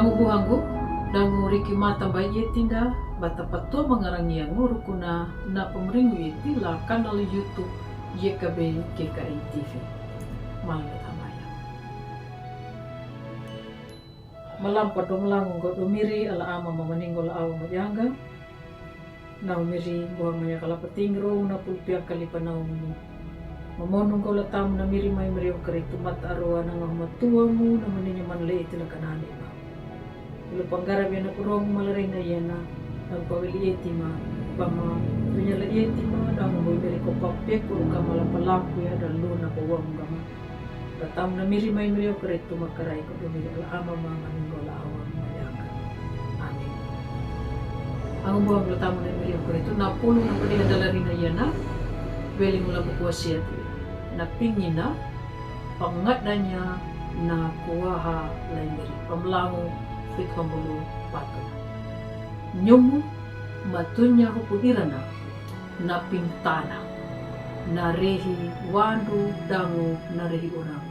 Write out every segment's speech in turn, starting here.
Angu buhangu dangu riki mata bayi tinda bata patua mengarangi yang ngurukuna na pemeringu iti la kanal YouTube YKB GKI TV. Malam tamaya. Malam padong langu go domiri ala ama mamaninggo la awa majanga. Na umiri buang maya kala patingro na pulpia kali panaumu. Mamonong ko latam na miri may miriyo karitu mata arwa na nga matuamu na maninyo manle iti lakanani ba. Ilo panggarab yan na kurong malaring na yan na nagpawili iti ma pama tunyala iti ma damo mo iberi ko papek kung ka malapalaku ya dalo na pawang gama. Latam na miri may miriyo karitu makaray ko dumili ala ama mga maninggo la awang mayaga. Amin. Ang buwang latam na miriyo karitu na puno na padiadala rin na yan na beli mula bukuasya na pingin na pangadanya na kuwaha lain dari pamlango fikambulu pato nyumu matunya hupudira na pintana na rehi wandu dangu na rehi orang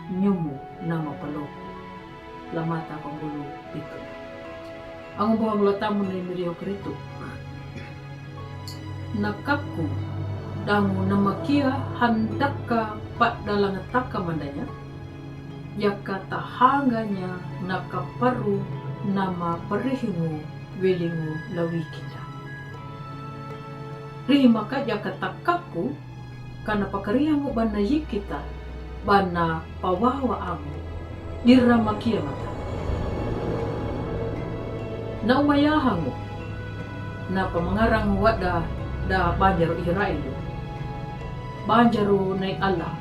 nyumu na mapaloko lamata pambulu pito ang buwang latamu na imiriyo krito nakaku dangu namakia hendak ka pat dalang taka mandanya yaka tahanganya nakaparu nama perihimu welingu lawikinda rihi maka yaka takaku kana pakariamu bana yikita bana pawawa amu diramakia mata na umayahangu na pamangarang wada da banjaro Israel banjaro nay Allah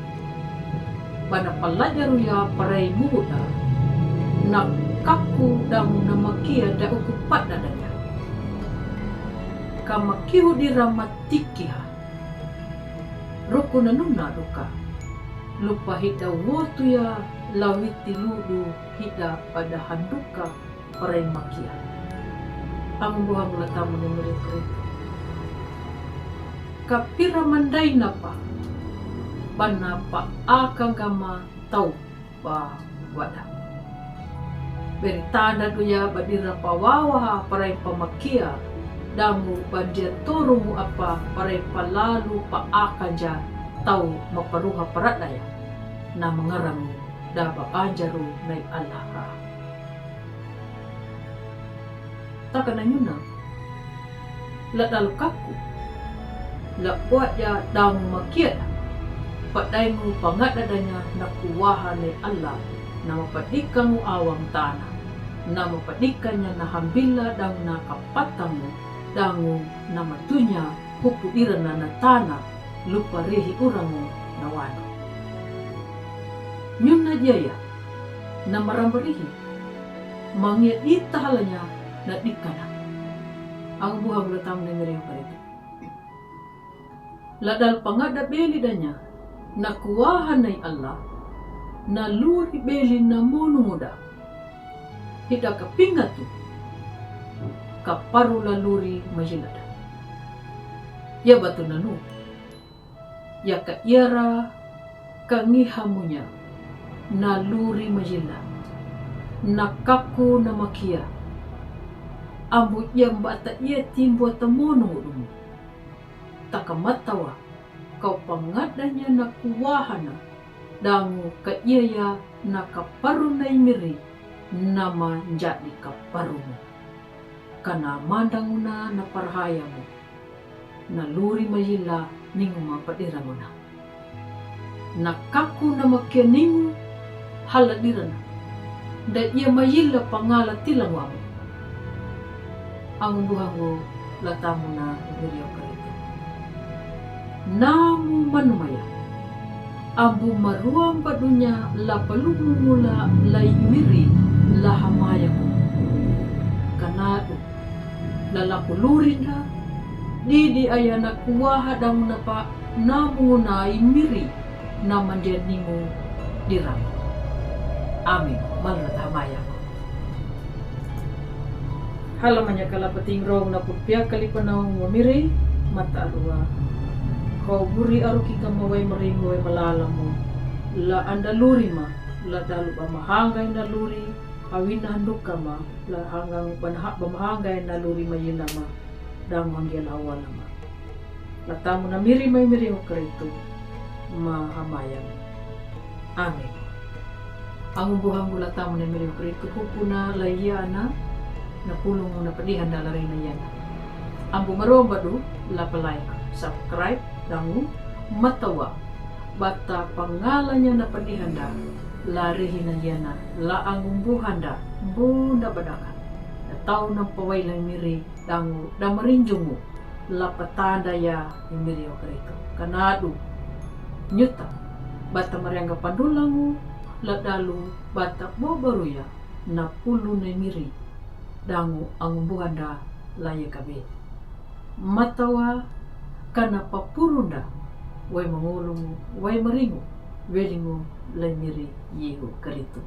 bana palajaru ya parai muda na kaku damu namakia da ukupat dadanya kamakihu diramatikiha roku nanuna duka lupa hida wotu ya lawiti ludu hida pada handuka parai makia ang buhang latamu ni mereka kapira mandai napa bana pa akang kama tau pa wada beritanda duya badira pawawa paray pamakia damu bandia turumu apa paray palalu pa akan ja tau maparuha paradaya na mangaramu daba anjaru nay alaha taka na yun na ladalkaku la buat ya damu makia padai mu pangadadanya na kuwaha ni Allah na mapadikan mo awang tanah na mapadikannya na hambila dang na kapatamu dangu na matunya hupuiran na tanah lupa rehi urangu na wano nyun na jaya na marambarihi mangyat itahalanya na dikana ang buhang latam na ngeriyo parito ladal pangada beli danya na kuwahan ay Allah na luri beli na mono muda hida kapinga tu kaparu la luri majilada ya batu nanu ya ka iara kangihamunya na luri majila na kaku na makia ambu yang bata ia timbo tamono mudumu takamatawa kau pangadanya na kuwahana dangu ka iya na kaparu na imiri nama jadi kaparu kana mandanguna na parhayamu na luri mahila ningu mapadiranguna na kaku na makianingu haladirana da iya mahila pangala tilangwamu ang buhango latamu na ibiriyo ka namu manumaya abu maruang padunya la palumu mula la imiri la hamayaku kanadu lalakulurinda didi ayana kuwaha damu napa namu na imiri na manjanimu dirang amin malat hamayaku halamanya kalapating rong na putpia kalipanawang mamiri mata arwa kau buri aruki kamaway maringoy malalamu la andaluri ma la dalu ba mahangay na luri awin na handok ka ma, la hanggang bamahangay na luri mayina ma, damang yan awal ma. Latamo na miri o karito, mahamayang. Amen. Ang buhang gula tamo na miri o karito, kupuna layya na, napulong mo na padihan na laray na yan. Ang bumaromba do, lapalike, subscribe, dango, matawa, bata pangalan niya na padihanda, larihin na yan na, laang umbuhanda, bunda badakan, na tao ng pawailang miri, dango, damarinjo mo, lapatanda ya miri o karito, kanado, nyuta, bata mariangga pandulang mo, ladalu, bata bobaruya, na pulo na miri, dango, ang umbuhanda, laya kabe. Matawa kana papurunda way mangulong way maringo welingo lay miri yeho karito.